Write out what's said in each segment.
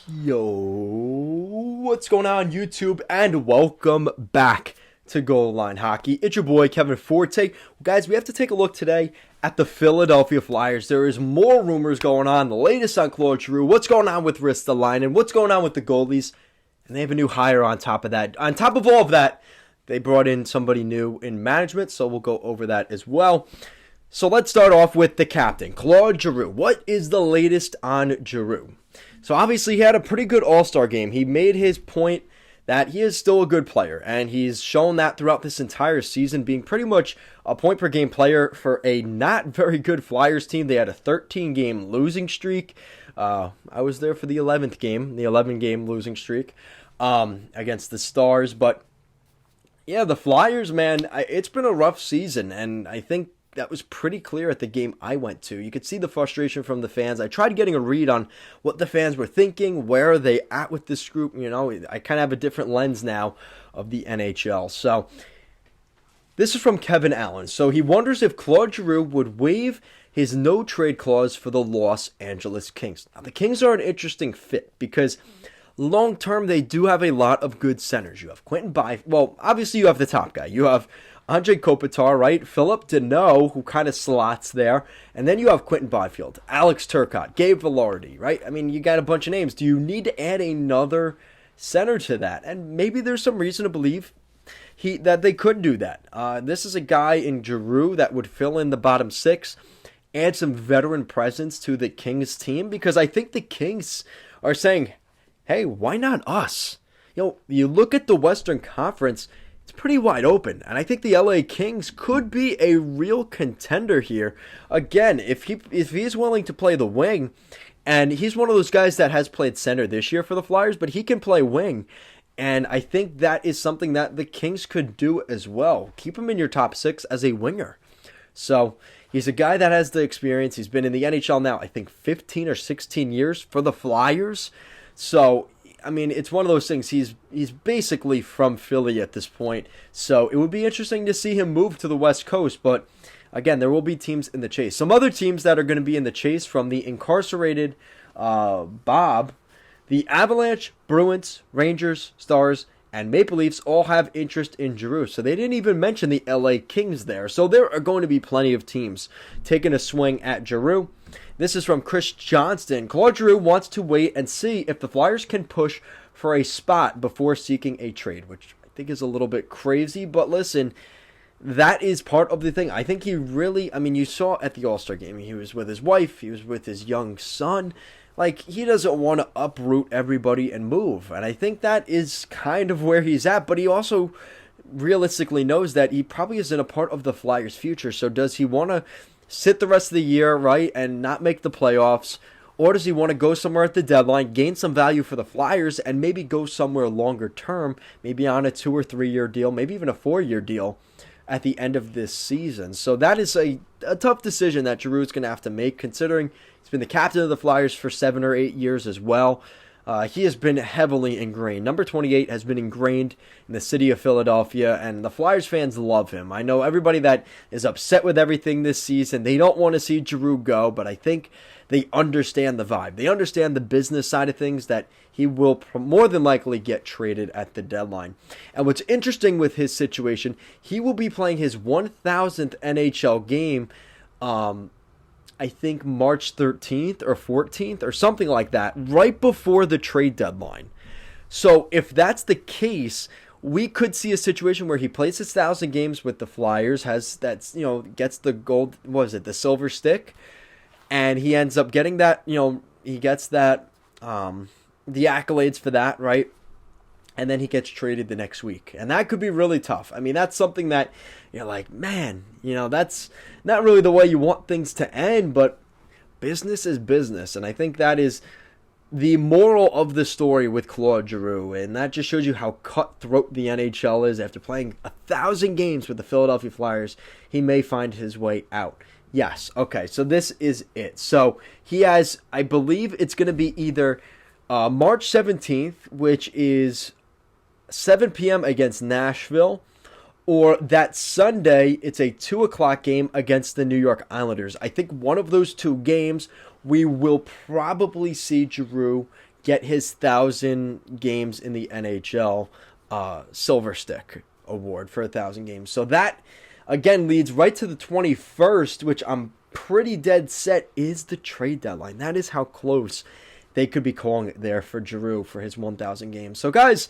Yo, what's going on YouTube, and welcome back to Goal Line Hockey. It's your boy Kevin Forte. Guys, we have to take a look today at the Philadelphia Flyers. There is more rumors going on, the latest on Claude Giroux, what's going on with Riemsdyks, what's going on with the goalies, and they have a new hire on top of that. On top of all of that, they brought in somebody new in management, so we'll go over that as well. So let's start off with the captain, Claude Giroux. What is the latest on Giroux? So obviously he had a pretty good All-Star game. He made his point that he is still a good player, and he's shown that throughout this entire season, being pretty much a point-per-game player for a not very good Flyers team. They had a 13-game losing streak. I was there for the 11th game, the 11-game losing streak against the Stars. But yeah, the Flyers, man, it's been a rough season, and I think that was pretty clear at the game I went to. You could see the frustration from the fans. I tried getting a read on what the fans were thinking, where are they at with this group. You know, I kind of have a different lens now of the NHL. So this is from Kevin Allen. So he wonders if Claude Giroux would waive his no-trade clause for the Los Angeles Kings. Now, the Kings are an interesting fit because long-term they do have a lot of good centers. You have Quentin Byfield. Well, obviously you have the top guy. You have Andre Kopitar, right? Philip Deneau, who kind of slots there. And then you have Quentin Byfield, Alex Turcotte, Gabe Vilardi, right? I mean, you got a bunch of names. Do you need to add another center to that? And maybe there's some reason to believe that they could do that. This is a guy in Giroux that would fill in the bottom six, add some veteran presence to the Kings team, because I think the Kings are saying, hey, why not us? You know, you look at the Western Conference, it's pretty wide open, and I think the LA Kings could be a real contender here. Again, if he's willing to play the wing, and he's one of those guys that has played center this year for the Flyers, but he can play wing, and I think that is something that the Kings could do as well. Keep him in your top six as a winger. So he's a guy that has the experience. He's been in the NHL now, I think 15 or 16 years for the Flyers. So I mean, it's one of those things. He's basically from Philly at this point, so it would be interesting to see him move to the West Coast. But again, there will be teams in the chase. Some other teams that are going to be in the chase from the incarcerated Bob, the Avalanche, Bruins, Rangers, Stars, and Maple Leafs all have interest in Giroux. So they didn't even mention the LA Kings there. So there are going to be plenty of teams taking a swing at Giroux. This is from Chris Johnston. Claude Giroux wants to wait and see if the Flyers can push for a spot before seeking a trade, which I think is a little bit crazy. But listen, that is part of the thing. I think he really, I mean, you saw at the All-Star game, he was with his wife, he was with his young son. Like, he doesn't want to uproot everybody and move. And I think that is kind of where he's at. But he also realistically knows that he probably isn't a part of the Flyers' future. So does he want to sit the rest of the year, right, and not make the playoffs? Or does he want to go somewhere at the deadline, gain some value for the Flyers, and maybe go somewhere longer term, maybe on a 2 or 3 year deal, maybe even a 4-year deal at the end of this season? So that is a tough decision that Giroux is going to have to make, considering he's been the captain of the Flyers for 7 or 8 years as well. He has been heavily ingrained. Number 28 has been ingrained in the city of Philadelphia, and the Flyers fans love him. I know everybody that is upset with everything this season, they don't want to see Giroux go, but I think they understand the vibe. They understand the business side of things, that he will more than likely get traded at the deadline. And what's interesting with his situation, he will be playing his 1,000th NHL game, I think March 13th or 14th or something like that, right before the trade deadline. So if that's the case, we could see a situation where he plays his 1,000 games with the Flyers, gets the gold, what was it, the silver stick, and he ends up getting that, he gets that, the accolades for that, right? And then he gets traded the next week. And that could be really tough. I mean, that's something that you're like, man, that's not really the way you want things to end, but business is business. And I think that is the moral of the story with Claude Giroux. And that just shows you how cutthroat the NHL is. After playing 1,000 games with the Philadelphia Flyers, he may find his way out. Yes, okay, so this is it. So he has, I believe it's going to be either March 17th, which is 7 p.m. against Nashville, or that Sunday, it's a 2 o'clock game against the New York Islanders. I think one of those two games, we will probably see Giroux get his 1,000 games in the NHL Silver Stick award for 1,000 games. So that, again, leads right to the 21st, which I'm pretty dead set is the trade deadline. That is how close they could be calling it there for Giroux for his 1,000 games. So, guys,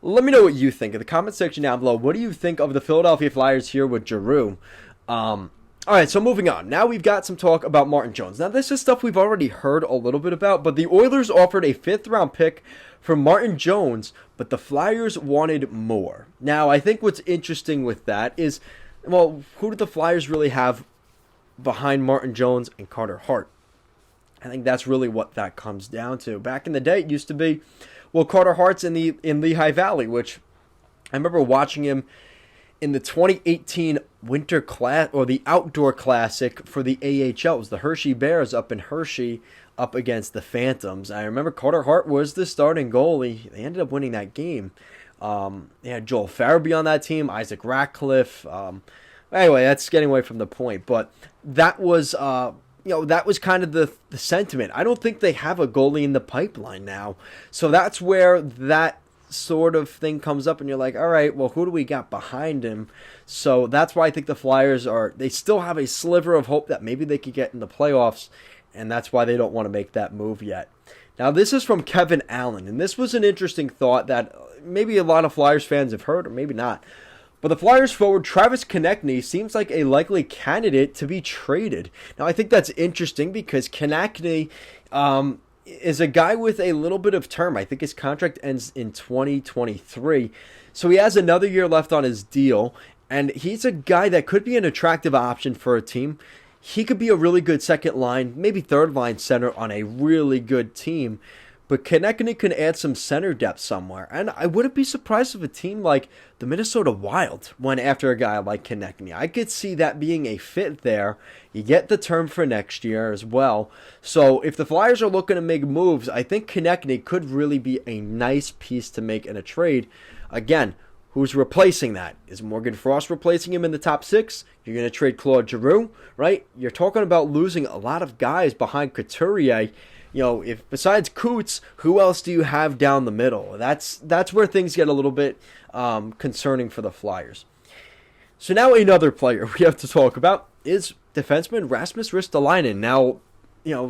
let me know what you think in the comment section down below. What do you think of the Philadelphia Flyers here with Giroux? All right, so moving on. Now we've got some talk about Martin Jones. Now, this is stuff we've already heard a little bit about, but the Oilers offered a 5th-round pick for Martin Jones, but the Flyers wanted more. Now, I think what's interesting with that is, well, who did the Flyers really have behind Martin Jones and Carter Hart? I think that's really what that comes down to. Back in the day, it used to be, well, Carter Hart's in Lehigh Valley, which I remember watching him in the 2018 Winter Class or the Outdoor Classic for the AHL. It was the Hershey Bears up in Hershey up against the Phantoms. I remember Carter Hart was the starting goalie. They ended up winning that game. They had Joel Farabee on that team, Isaac Ratcliffe. Anyway, that's getting away from the point, but that was that was kind of the sentiment. I don't think they have a goalie in the pipeline now, so that's where that sort of thing comes up, and you're like, all right, well, who do we got behind him? So that's why I think the Flyers they still have a sliver of hope that maybe they could get in the playoffs, and that's why they don't want to make that move yet. Now, this is from Kevin Allen, and this was an interesting thought that maybe a lot of Flyers fans have heard, or maybe not. But the Flyers forward Travis Konecny seems like a likely candidate to be traded. Now, I think that's interesting because Konecny is a guy with a little bit of term. I think his contract ends in 2023. So he has another year left on his deal, and he's a guy that could be an attractive option for a team. He could be a really good second line, maybe third line center on a really good team. But Konecny can add some center depth somewhere. And I wouldn't be surprised if a team like the Minnesota Wild went after a guy like Konecny. I could see that being a fit there. You get the term for next year as well. So if the Flyers are looking to make moves, I think Konecny could really be a nice piece to make in a trade. Again, who's replacing that? Is Morgan Frost replacing him in the top 6? You're going to trade Claude Giroux, right? You're talking about losing a lot of guys behind Couturier. If besides Coots, who else do you have down the middle? That's where things get a little bit concerning for the Flyers. So now another player we have to talk about is defenseman Rasmus Ristolainen. Now,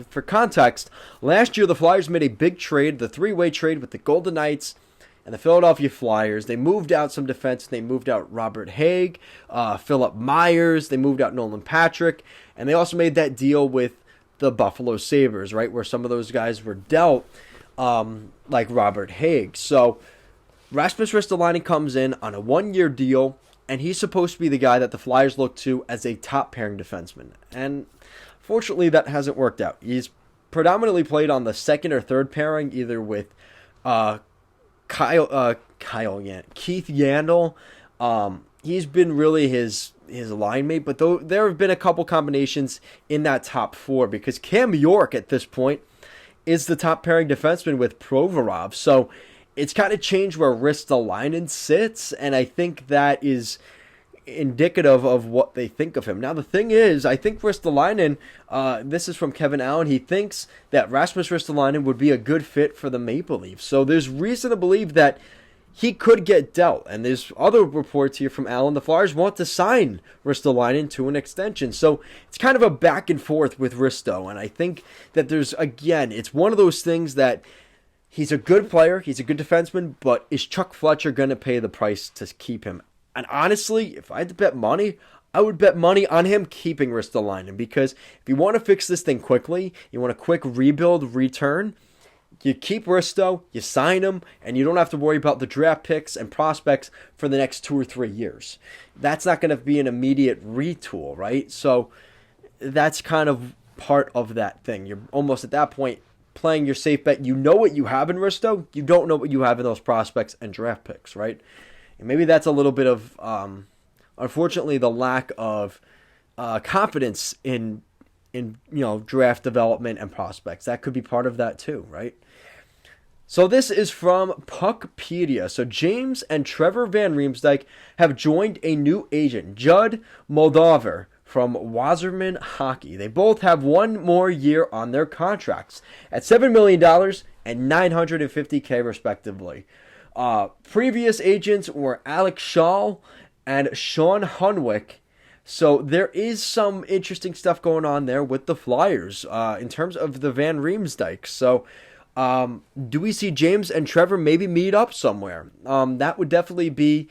for context, last year the Flyers made a big trade, the 3-way trade with the Golden Knights and the Philadelphia Flyers. They moved out some defense. They moved out Robert Haig, Philip Myers. They moved out Nolan Patrick. And they also made that deal with the Buffalo Sabres, right, where some of those guys were dealt, like Robert Haig. So Rasmus Ristolainen comes in on a 1-year deal, and he's supposed to be the guy that the Flyers look to as a top-pairing defenseman. And fortunately, that hasn't worked out. He's predominantly played on the second or third pairing, either with Keith Yandel. He's been really his line mate, but there have been a couple combinations in that top 4 because Cam York at this point is the top pairing defenseman with Provorov. So it's kind of changed where Ristolainen sits, and I think that is indicative of what they think of him. Now, the thing is, I think Ristolainen, this is from Kevin Allen, he thinks that Rasmus Ristolainen would be a good fit for the Maple Leafs. So there's reason to believe that he could get dealt. And there's other reports here from Allen. The Flyers want to sign Ristolainen to an extension. So it's kind of a back and forth with Risto. And I think that it's one of those things that he's a good player, he's a good defenseman, but is Chuck Fletcher going to pay the price to keep him? And honestly, if I had to bet money, I would bet money on him keeping Ristolainen. Because if you want to fix this thing quickly, you want a quick rebuild, return, you keep Risto, you sign him, and you don't have to worry about the draft picks and prospects for the next 2 or 3 years. That's not going to be an immediate retool, right? So that's kind of part of that thing. You're almost at that point playing your safe bet. You know what you have in Risto. You don't know what you have in those prospects and draft picks, right? And maybe that's a little bit of, unfortunately, the lack of confidence in draft development and prospects. That could be part of that too, right? So this is from Puckpedia. So James and Trevor Van Riemsdyk have joined a new agent, Judd Moldover, from Wasserman Hockey. They both have one more year on their contracts at $7 million and $950K respectively. Previous agents were Alex Schall and Sean Hunwick. So there is some interesting stuff going on there with the Flyers in terms of the Van Riemsdyks. So do we see James and Trevor maybe meet up somewhere? That would definitely be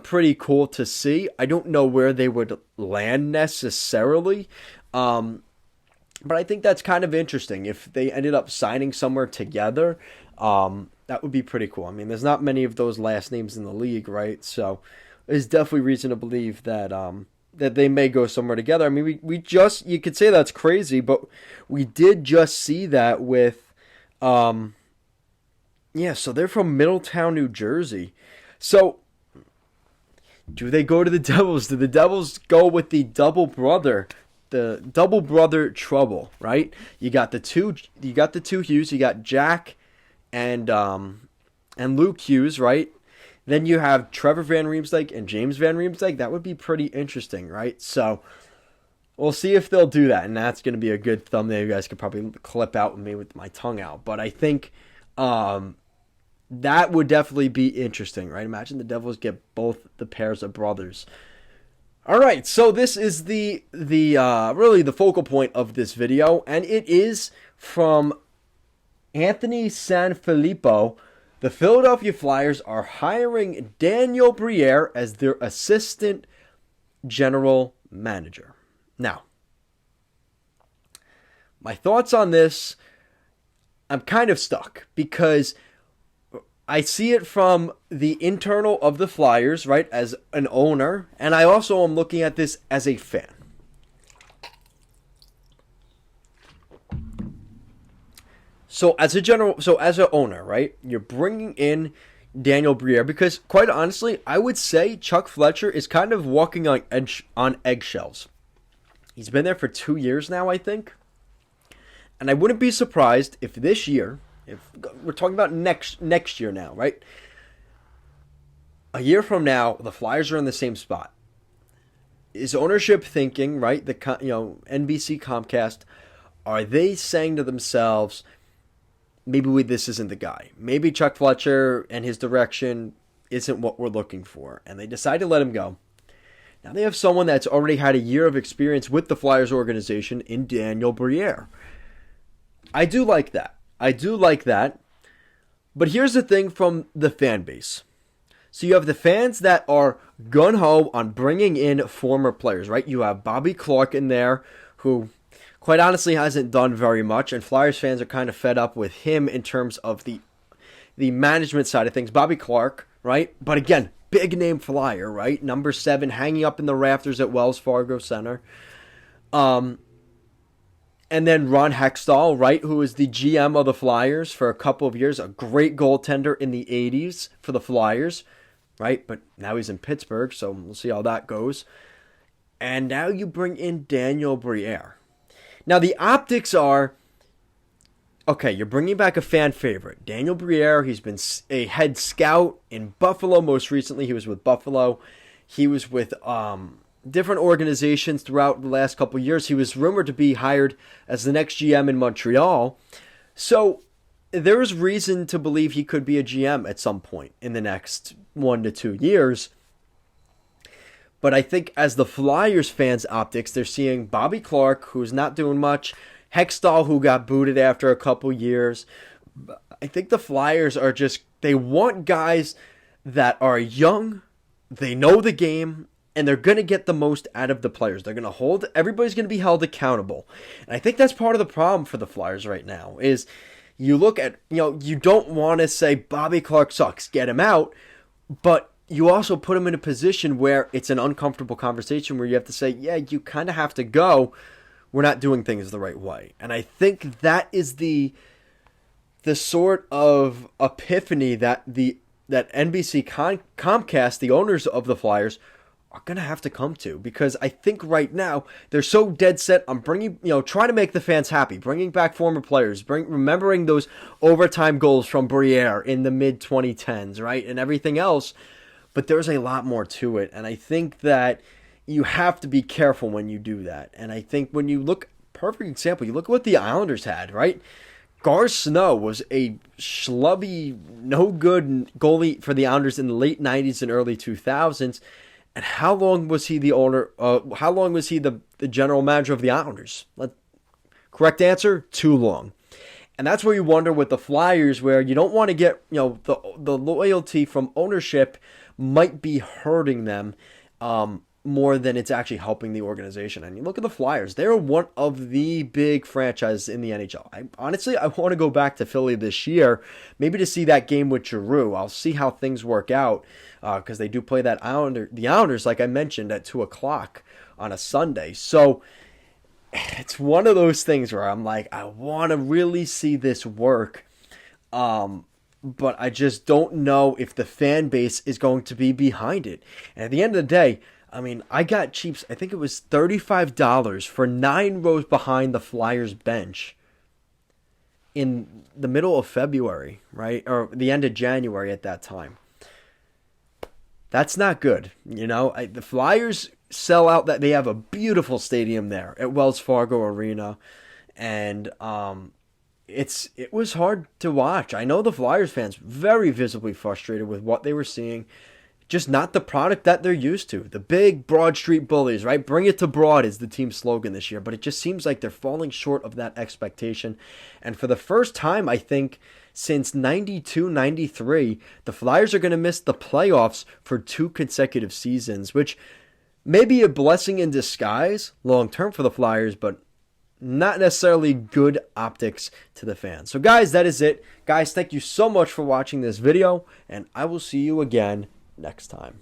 pretty cool to see. I don't know where they would land necessarily. But I think that's kind of interesting. If they ended up signing somewhere together, that would be pretty cool. I mean, there's not many of those last names in the league, right? So there's definitely reason to believe that that they may go somewhere together. I mean, we just, you could say that's crazy, but we did just see that with, so they're from Middletown, New Jersey. So do they go to the Devils? Do the Devils go with the double brother trouble, right? You got the two Hughes, you got Jack and Luke Hughes, right? Then you have Trevor Van Riemsdyk and James Van Riemsdyk. That would be pretty interesting, right? So we'll see if they'll do that, and that's going to be a good thumbnail. You guys could probably clip out with me with my tongue out. But I think that would definitely be interesting, right? Imagine the Devils get both the pairs of brothers. All right, so this is the really the focal point of this video, and it is from Anthony Sanfilippo. The Philadelphia Flyers are hiring Daniel Briere as their assistant general manager. Now, my thoughts on this, I'm kind of stuck because I see it from the internal of the Flyers, right, as an owner, and I also am looking at this as a fan. So as an owner, right, you're bringing in Daniel Briere because, quite honestly, I would say Chuck Fletcher is kind of walking on eggshells. He's been there for 2 years now, I think. And I wouldn't be surprised if this year, if we're talking about next year now, right? A year from now, the Flyers are in the same spot. Is ownership thinking, right? NBC, Comcast, are they saying to themselves, maybe this isn't the guy. Maybe Chuck Fletcher and his direction isn't what we're looking for. And they decide to let him go. Now they have someone that's already had a year of experience with the Flyers organization in Daniel Briere. I do like that. But here's the thing from the fan base. So you have the fans that are gung-ho on bringing in former players, right? You have Bobby Clarke in there, who quite honestly hasn't done very much, and Flyers fans are kind of fed up with him in terms of the management side of things. Bobby Clarke, right? But again, big name Flyer, right? Number 7, hanging up in the rafters at Wells Fargo Center. And then Ron Hextall, right, who is the GM of the Flyers for a couple of years, a great goaltender in the 80s for the Flyers, right? But now he's in Pittsburgh, so we'll see how that goes. And now you bring in Daniel Briere. Now, the optics are, okay, you're bringing back a fan favorite. Daniel Briere, he's been a head scout in Buffalo. Most recently, he was with Buffalo. He was with different organizations throughout the last couple of years. He was rumored to be hired as the next GM in Montreal. So there is reason to believe he could be a GM at some point in the next 1 to 2 years. But I think as the Flyers fans' optics, they're seeing Bobby Clarke, who's not doing much, Hextall, who got booted after a couple years. I think the Flyers are they want guys that are young, they know the game, and they're going to get the most out of the players. They're going to everybody's going to be held accountable. And I think that's part of the problem for the Flyers right now, is you look at, you don't want to say Bobby Clarke sucks, get him out, but you also put him in a position where it's an uncomfortable conversation where you have to say, yeah, you kind of have to go. We're not doing things the right way. And I think that is the sort of epiphany that NBC Comcast, the owners of the Flyers, are going to have to come to. Because I think right now they're so dead set on trying to make the fans happy, bringing back former players, remembering those overtime goals from Briere in the mid-2010s, right, and everything else. But there's a lot more to it, and I think that you have to be careful when you do that. And I think when you look, perfect example, you look at what the Islanders had, right? Gar Snow was a schlubby, no good goalie for the Islanders in the late 90s and early 2000s. And how long was he the owner? How long was he the general manager of the Islanders? Correct answer: too long. And that's where you wonder with the Flyers, where you don't want to get, the loyalty from ownership might be hurting them more than it's actually helping the organization. And you look at the Flyers, they're one of the big franchises in the NHL. Honestly, I want to go back to Philly this year, maybe to see that game with Giroux. I'll see how things work out because they do play the Islanders, like I mentioned, at 2 o'clock on a Sunday. So it's one of those things where I'm like, I want to really see this work. But I just don't know if the fan base is going to be behind it. And at the end of the day, I mean, I got cheap. I think it was $35 for 9 rows behind the Flyers bench in the middle of February, right? Or the end of January at that time. That's not good. The Flyers sell out that. They have a beautiful stadium there at Wells Fargo Arena. And it was hard to watch. I know the Flyers fans very visibly frustrated with what they were seeing. Just not the product that they're used to. The big Broad Street Bullies, right? Bring it to Broad is the team's slogan this year. But it just seems like they're falling short of that expectation. And for the first time, I think, since 92, 93, the Flyers are going to miss the playoffs for 2 consecutive seasons, which may be a blessing in disguise long-term for the Flyers, but not necessarily good optics to the fans. So, guys, that is it. Guys, thank you so much for watching this video, and I will see you again next time.